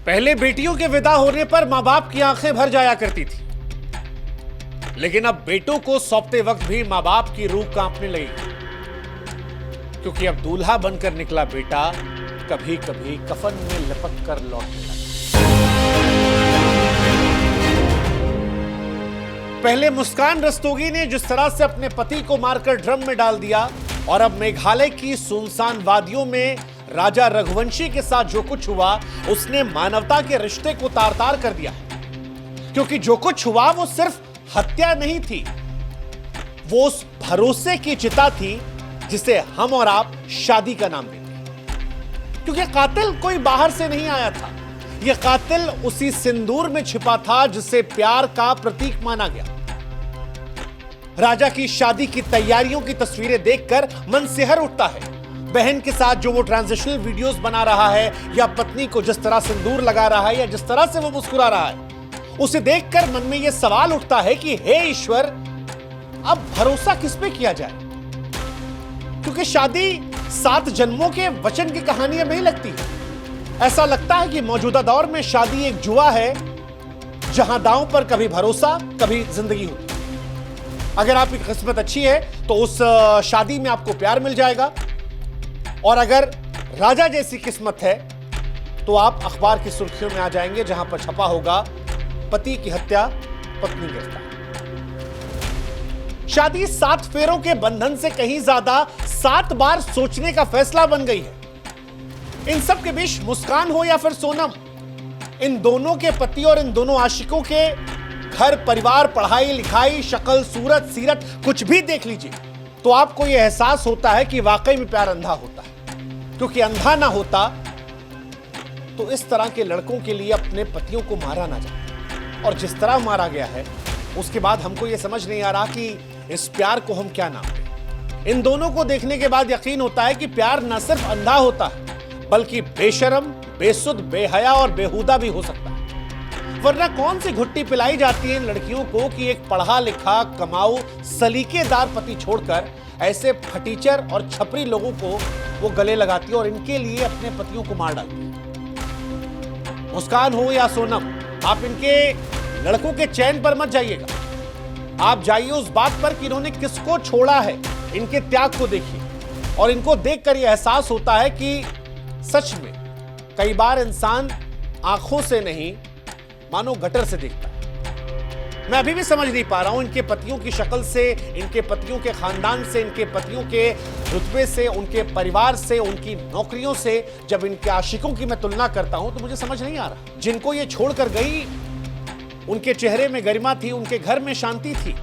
पहले बेटियों के विदा होने पर मां बाप की आंखें भर जाया करती थी, लेकिन अब बेटों को सौंपते वक्त भी मां बाप की रूह कांपने लगी, क्योंकि अब दूल्हा बनकर निकला बेटा कभी कभी कफन में लपक कर लौटने लगा। पहले मुस्कान रस्तोगी ने जिस तरह से अपने पति को मारकर ड्रम में डाल दिया, और अब मेघालय की सुनसान वादियों में राजा रघुवंशी के साथ जो कुछ हुआ उसने मानवता के रिश्ते को तार तार कर दिया, क्योंकि जो कुछ हुआ वो सिर्फ हत्या नहीं थी, वो उस भरोसे की चिता थी जिसे हम और आप शादी का नाम देते हैं। क्योंकि कातिल कोई बाहर से नहीं आया था, यह कातिल उसी सिंदूर में छिपा था जिसे प्यार का प्रतीक माना गया। राजा की शादी की तैयारियों की तस्वीरें देखकर मन सिहर उठता है। बहन के साथ जो वो ट्रांजिशनल वीडियोस बना रहा है, या पत्नी को जिस तरह सिंदूर लगा रहा है, या जिस तरह से वो मुस्कुरा रहा है, उसे देखकर मन में यह सवाल उठता है कि हे ईश्वर, अब भरोसा किस पे किया जाए? क्योंकि शादी 7 जन्मों के वचन की कहानी अब नहीं लगती। ऐसा लगता है कि मौजूदा दौर में शादी एक जुआ है, जहां दांव पर कभी भरोसा कभी जिंदगी होती है। अगर आपकी किस्मत अच्छी है तो उस शादी में आपको प्यार मिल जाएगा, और अगर राजा जैसी किस्मत है तो आप अखबार की सुर्खियों में आ जाएंगे, जहां पर छपा होगा पति की हत्या, पत्नी गिरफ्तार। शादी 7 फेरों के बंधन से कहीं ज्यादा 7 बार सोचने का फैसला बन गई है। इन सब के बीच मुस्कान हो या फिर सोनम, इन दोनों के पति और इन दोनों आशिकों के घर परिवार, पढ़ाई लिखाई, शक्ल सूरत सीरत कुछ भी देख लीजिए तो आपको यह एहसास होता है कि वाकई में प्यार अंधा होता है। क्योंकि अंधा ना होता तो इस तरह के लड़कों के लिए अपने पतियों को मारा ना जाए, और जिस तरह मारा गया है उसके बाद हमको यह समझ नहीं आ रहा कि इस प्यार को हम क्या नाम दें। इन दोनों को देखने के बाद यकीन होता है कि प्यार न सिर्फ अंधा होता है बल्कि बेशरम, बेसुध, बेहया और बेहुदा भी हो सकता है। वरना कौन सी घुट्टी पिलाई जाती है इन लड़कियों को कि एक पढ़ा लिखा, कमाऊ, सलीकेदार पति छोड़कर ऐसे फटीचर और छपरी लोगों को वो गले लगाती है और इनके लिए अपने पतियों को मार डालती है। मुस्कान हो या सोनम, आप इनके लड़कों के चैन पर मत जाइएगा, आप जाइए उस बात पर कि इन्होंने किसको छोड़ा है। इनके त्याग को देखिए, और इनको देखकर यह एहसास होता है कि सच में कई बार इंसान आंखों से नहीं मानो गटर से देखता है। मैं अभी भी समझ नहीं पा रहा हूं इनके पतियों की शक्ल से, इनके पतियों के खानदान से, इनके पतियों के रुतबे से, उनके परिवार से, उनकी नौकरियों से जब इनके आशिकों की मैं तुलना करता हूं तो मुझे समझ नहीं आ रहा। जिनको ये छोड़कर गई उनके चेहरे में गरिमा थी, उनके घर में शांति थी,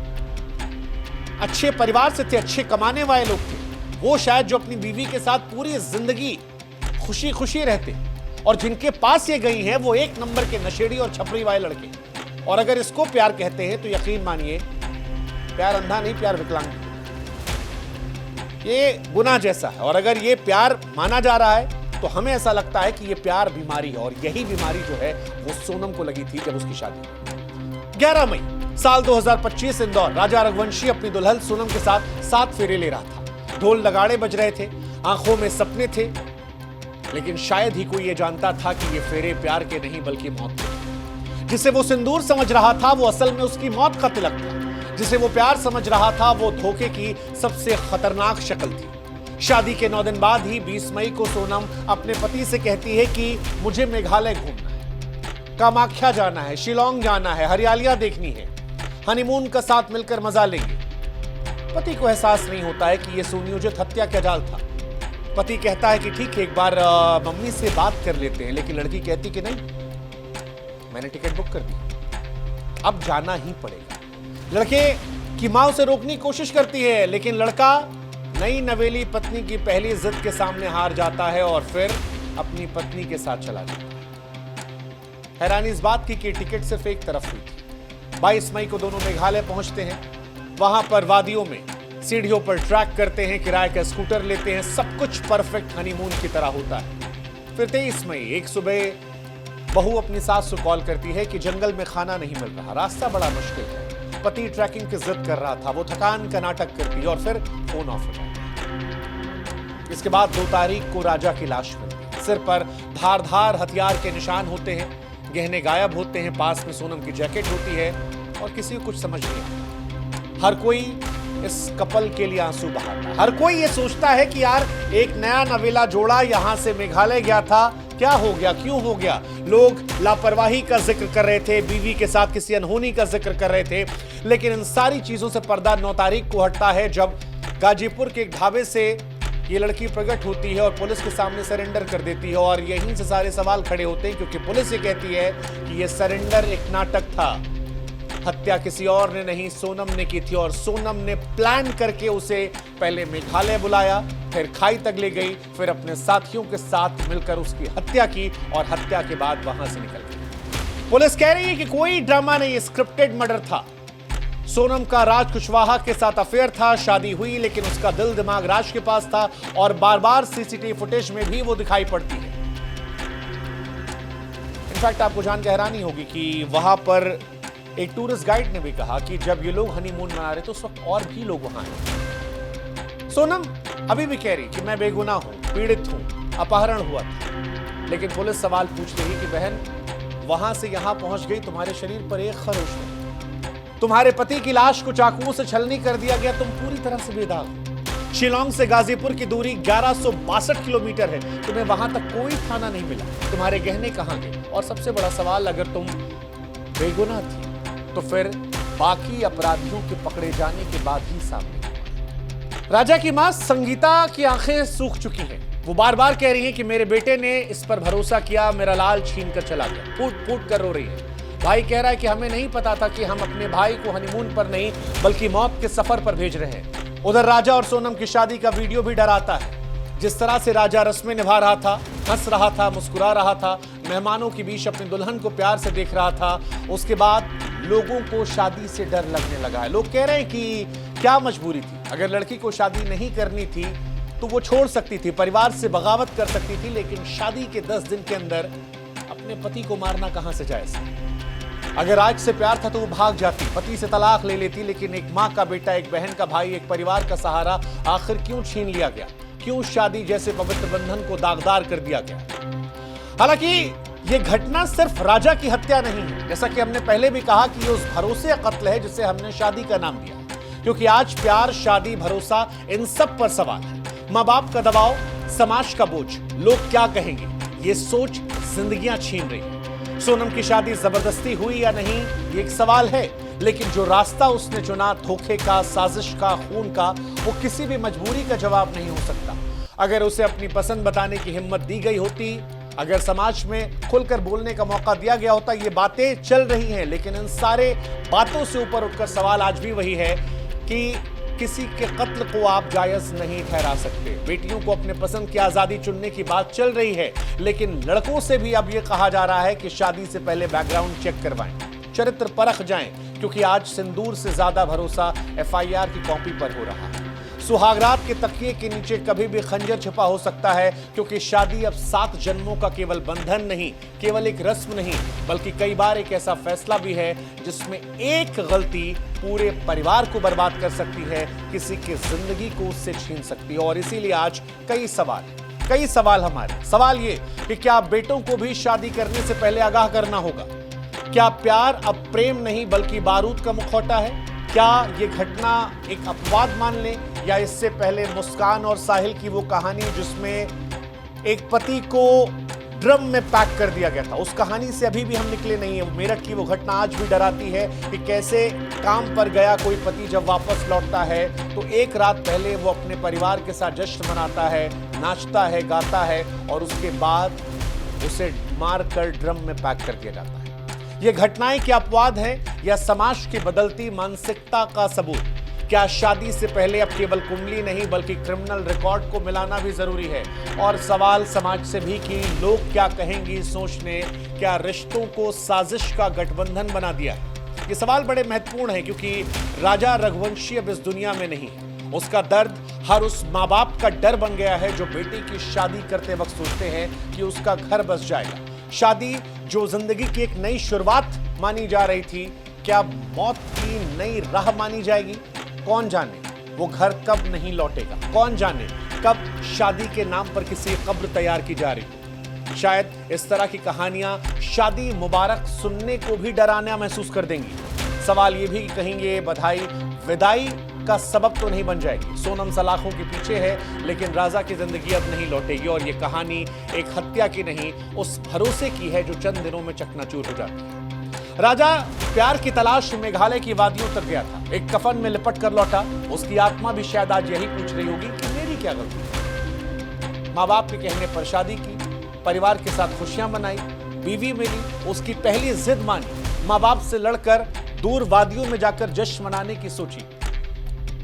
अच्छे परिवार से थे, अच्छे कमाने वाले लोग थे। वो शायद जो अपनी बीवी के साथ पूरी जिंदगी खुशी खुशी रहते, और जिनके पास ये गई हैं वो एक नंबर के नशेड़ी और छपरी वाले लड़के। और अगर इसको प्यार कहते हैं तो यकीन मानिए प्यार अंधा नहीं, प्यार विकलांग, ये गुनाह जैसा है। और अगर ये प्यार माना जा रहा है तो हमें ऐसा लगता है कि ये प्यार बीमारी है, और यही बीमारी जो है वो सोनम को लगी थी जब उसकी शादी 11 मई साल 2025 इंदौर। राजा रघुवंशी अपनी दुल्हन सोनम के साथ 7 फेरे ले रहा था। ढोल नगाड़े बज रहे थे, आंखों में सपने थे, लेकिन शायद ही कोई ये जानता था कि ये फेरे प्यार के नहीं बल्कि मौत के। जिसे वो सिंदूर समझ रहा था वो असल में उसकी मौत का तिलक था। जिसे वो प्यार समझ रहा था वो धोखे की सबसे खतरनाक शक्ल थी। शादी के 9 दिन बाद ही 20 मई को सोनम अपने पति से कहती है कि मुझे मेघालय घूमना है, कामाख्या जाना है, शिलोंग जाना है, हरियालियां देखनी है, हनीमून का साथ मिलकर मजा लेंगे। पति को एहसास नहीं होता है कि यह सुनियोजित हत्या का जाल था। पति कहता है कि ठीक है, एक बार मम्मी से बात कर लेते हैं, लेकिन लड़की कहती कि नहीं, मैंने टिकट बुक कर दी, अब जाना ही पड़ेगा। लड़के की मां उसे रोकने की कोशिश करती है, लेकिन लड़का नई नवेली पत्नी की पहली जिद के सामने हार जाता है और फिर अपनी पत्नी के साथ चला जाता है। हैरानी इस बात की कि टिकट सिर्फ एक तरफ हुई थी। 22 मई को दोनों मेघालय पहुंचते हैं। वहां पर वादियों में सीढ़ियों पर ट्रैक करते हैं, किराए का स्कूटर लेते हैं, सब कुछ परफेक्ट हनीमून की तरह होता है। फिर 23 मई एक सुबह बहू अपनी सास को कॉल करती है कि जंगल में खाना नहीं मिल रहा, रास्ता बड़ा मुश्किल है। पति ट्रैकिंग की जिद कर रहा था, वो थकान का नाटक करती है और फिर फोन ऑफ हो जाता है। इसके बाद 2 तारीख को राजा की लाश मिलती है। सिर पर धारदार हथियार के निशान होते हैं, गहने गायब होते हैं, पास में सोनम की जैकेट होती है और किसी को कुछ समझ नहीं आता। हर कोई इस कपल के लिए आंसू बहाता है। हर कोई ये सोचता है कि यार एक नया नवेला जोड़ा यहां से मेघालय गया था, क्या हो गया, क्यों हो गया। लोग लापरवाही का जिक्र कर रहे थे, बीवी के साथ किसी अनहोनी का जिक्र कर रहे थे, लेकिन इन सारी चीजों से पर्दा 9 तारीख को हटता है जब गाजीपुर के एक ढाबे से ये लड़की प्रकट होती है और पुलिस के सामने सरेंडर कर देती है। और यहीं से सारे सवाल खड़े होते हैं क्योंकि पुलिस ये कहती है कि ये सरेंडर एक नाटक था, हत्या किसी और ने नहीं, सोनम ने की थी और सोनम ने प्लान करके उसे पहले मेघालय बुलाया, फिर खाई तक ले गई, फिर अपने साथियों के साथ मिलकर उसकी हत्या की और हत्या के बाद वहां से निकल गई। पुलिस कह रही है कि कोई ड्रामा नहीं, स्क्रिप्टेड मर्डर था। सोनम का राज कुशवाहा के साथ अफेयर था, शादी हुई लेकिन उसका दिल दिमाग राज के पास था और बार बार सीसीटीवी फुटेज में भी वो दिखाई पड़ती है। इनफैक्ट आपको जान के हैरानी होगी कि वहां पर एक टूरिस्ट गाइड ने भी कहा कि जब ये लोग हनीमून मना रहे तो उस वक्त और भी लोग वहां हैं। सोनम अभी भी कह रही कि मैं बेगुनाह हूं, पीड़ित हूं, अपहरण हुआ था, लेकिन पुलिस सवाल पूछ रही कि बहन वहां से यहां पहुंच गई, तुम्हारे शरीर पर एक खरोच नहीं, तुम्हारे पति की लाश को चाकुओं से छलनी कर दिया गया, तुम पूरी तरह से बेदाग हो। शिलोंग से गाजीपुर की दूरी 1162 किलोमीटर है, तुम्हें वहां तक कोई थाना नहीं मिला, तुम्हारे गहने कहां गए। और सबसे बड़ा सवाल, अगर तुम बेगुनाह थी तो फिर बाकी अपराधियों के पकड़े जाने के बाद ही सामने। राजा की मां संगीता की आंखें सूख चुकी हैं। वो बार बार कह रही है कि मेरे बेटे ने इस पर भरोसा किया, मेरा लाल छीन कर चला गया, फूट फूट कर रो रही है। भाई कह रहा है कि हमें नहीं पता था कि हम अपने भाई को हनीमून पर नहीं बल्कि मौत के सफर पर भेज रहे हैं। उधर राजा और सोनम की शादी का वीडियो भी डराता है। जिस तरह से राजा रस्में निभा रहा था, हंस रहा था, मुस्कुरा रहा था, मेहमानों के बीच अपनी दुल्हन को प्यार से देख रहा था, उसके बाद लोगों को शादी से डर लगने लगा है। लोग कह रहे हैं कि क्या मजबूरी थी, अगर लड़की को शादी नहीं करनी थी तो वो छोड़ सकती थी, परिवार से बगावत कर सकती थी, लेकिन शादी के 10 दिन के अंदर अपने पति को मारना कहां से जायज है। अगर आज से प्यार था तो वो भाग जाती, पति से तलाक ले लेती, लेकिन एक माँ का बेटा, एक बहन का भाई, एक परिवार का सहारा आखिर क्यों छीन लिया गया, क्यों शादी जैसे पवित्र बंधन को दागदार कर दिया गया। हालांकि यह घटना सिर्फ राजा की हत्या नहीं है, जैसा कि हमने पहले भी कहा कि ये उस भरोसे का कत्ल है जिसे हमने शादी का नाम दिया, क्योंकि आज प्यार, शादी, भरोसा, इन सब पर सवाल है। माँ बाप का दबाव, समाज का बोझ, लोग क्या कहेंगे, ये सोच जिंदगियां छीन रही है। सोनम की शादी जबरदस्ती हुई या नहीं, ये एक सवाल है, लेकिन जो रास्ता उसने चुना, धोखे का, साजिश का, खून का, वो किसी भी मजबूरी का जवाब नहीं हो सकता। अगर उसे अपनी पसंद बताने की हिम्मत दी गई होती, अगर समाज में खुलकर बोलने का मौका दिया गया होता। ये बातें चल रही हैं, लेकिन इन सारे बातों से ऊपर उठकर सवाल आज भी वही है कि किसी के कत्ल को आप जायज नहीं ठहरा सकते। बेटियों को अपने पसंद की आजादी चुनने की बात चल रही है, लेकिन लड़कों से भी अब यह कहा जा रहा है कि शादी से पहले बैकग्राउंड चेक करवाएं, चरित्र परख जाएं, क्योंकि आज सिंदूर से ज्यादा भरोसा एफआईआर की कॉपी पर हो रहा है। सुहागरात के तकिए के नीचे कभी भी खंजर छिपा हो सकता है, क्योंकि शादी अब 7 जन्मों का केवल बंधन नहीं, केवल एक रस्म नहीं, बल्कि कई बार एक ऐसा फैसला भी है जिसमें एक गलती पूरे परिवार को बर्बाद कर सकती है, किसी की जिंदगी को उससे छीन सकती है। और इसीलिए आज कई सवाल हमारे सवाल ये कि क्या बेटों को भी शादी करने से पहले आगाह करना होगा? क्या प्यार अब प्रेम नहीं बल्कि बारूद का मुखौटा है? क्या ये घटना एक अपवाद मान लें, या इससे पहले मुस्कान और साहिल की वो कहानी जिसमें एक पति को ड्रम में पैक कर दिया गया था, उस कहानी से अभी भी हम निकले नहीं है। मेरठ की वो घटना आज भी डराती है कि कैसे काम पर गया कोई पति जब वापस लौटता है तो एक रात पहले वो अपने परिवार के साथ जश्न मनाता है, नाचता है, गाता है, और उसके बाद उसे मारकर ड्रम में पैक कर दिया जाता है। ये घटनाएं क्या अपवाद हैं या समाज की बदलती मानसिकता का सबूत? क्या शादी से पहले अब केवल कुंडली नहीं बल्कि क्रिमिनल रिकॉर्ड को मिलाना भी जरूरी है? और सवाल समाज से भी कि लोग क्या कहेंगे सोच ने क्या रिश्तों को साजिश का गठबंधन बना दिया है? ये सवाल बड़े महत्वपूर्ण है, क्योंकि राजा रघुवंशी अब इस दुनिया में नहीं है। उसका दर्द हर उस माँ बाप का डर बन गया है जो बेटी की शादी करते वक्त सोचते हैं कि उसका घर बस जाएगा। शादी जो जिंदगी की एक नई शुरुआत मानी जा रही थी, क्या मौत की नई राह मानी जाएगी? कौन जाने वो घर कब नहीं लौटेगा, कौन जाने कब शादी के नाम पर किसी कब्र तैयार की जा रही। शायद इस तरह की कहानियां शादी मुबारक सुनने को भी डराना महसूस कर देंगी। सवाल ये भी कि कहीं ये बधाई विदाई का सबब तो नहीं बन जाएगी। सोनम सलाखों के पीछे है, लेकिन राजा की जिंदगी अब नहीं लौटेगी और ये कहानी एक हत्या की नहीं, उस भरोसे की है जो चंद दिनों में चकनाचूर हो जाती है। राजा प्यार की तलाश मेघालय की वादियों तक गया था, एक कफन में लिपट कर लौटा। उसकी आत्मा भी शायद आज यही पूछ रही होगी कि मेरी क्या गलती। माँ बाप के कहने पर शादी की, परिवार के साथ खुशियां मनाई, बीवी मिली, उसकी पहली जिद मानी, माँ बाप से लड़कर दूर वादियों में जाकर जश्न मनाने की सोची,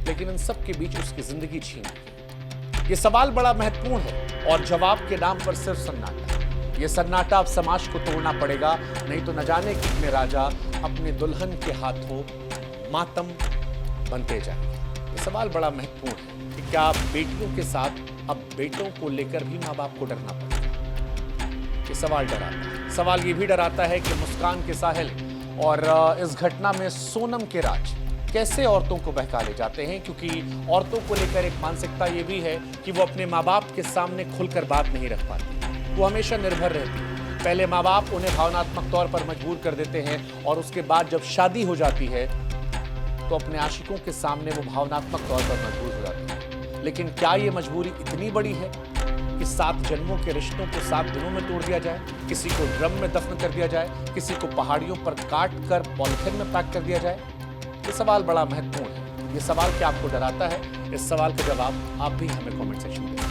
लेकिन इन सब के बीच उसकी जिंदगी छीन ली। ये सवाल बड़ा महत्वपूर्ण है और जवाब के नाम पर सिर्फ सन्नाटा। ये सन्नाटा अब समाज को तोड़ना पड़ेगा, नहीं तो न जाने कितने राजा अपने दुल्हन के हाथों मातम बनते जाएंगे। ये सवाल बड़ा महत्वपूर्ण है कि क्या बेटियों के साथ अब बेटों को लेकर भी माँ बाप को डरना पड़ेगा। ये सवाल डराता है। सवाल ये भी डराता है कि मुस्कान के साहिल और इस घटना में सोनम के राज कैसे औरतों को बहका ले जाते हैं, क्योंकि औरतों को लेकर एक मानसिकता ये भी है कि वो अपने माँ बाप के सामने खुलकर बात नहीं रख पाती। वो हमेशा निर्भर रहती है। पहले माँ बाप उन्हें भावनात्मक तौर पर मजबूर कर देते हैं और उसके बाद जब शादी हो जाती है तो अपने आशिकों के सामने वो भावनात्मक तौर पर मजबूर हो जाती है। लेकिन क्या ये मजबूरी इतनी बड़ी है कि 7 जन्मों के रिश्तों को 7 दिनों में तोड़ दिया जाए, किसी को ड्रम में दफन कर दिया जाए, किसी को पहाड़ियों पर काट कर पॉलिथीन में पैक कर दिया जाए? ये सवाल बड़ा महत्वपूर्ण है। ये सवाल क्या आपको डराता है? इस सवाल का जवाब आप भी हमें कमेंट सेक्शन में दें।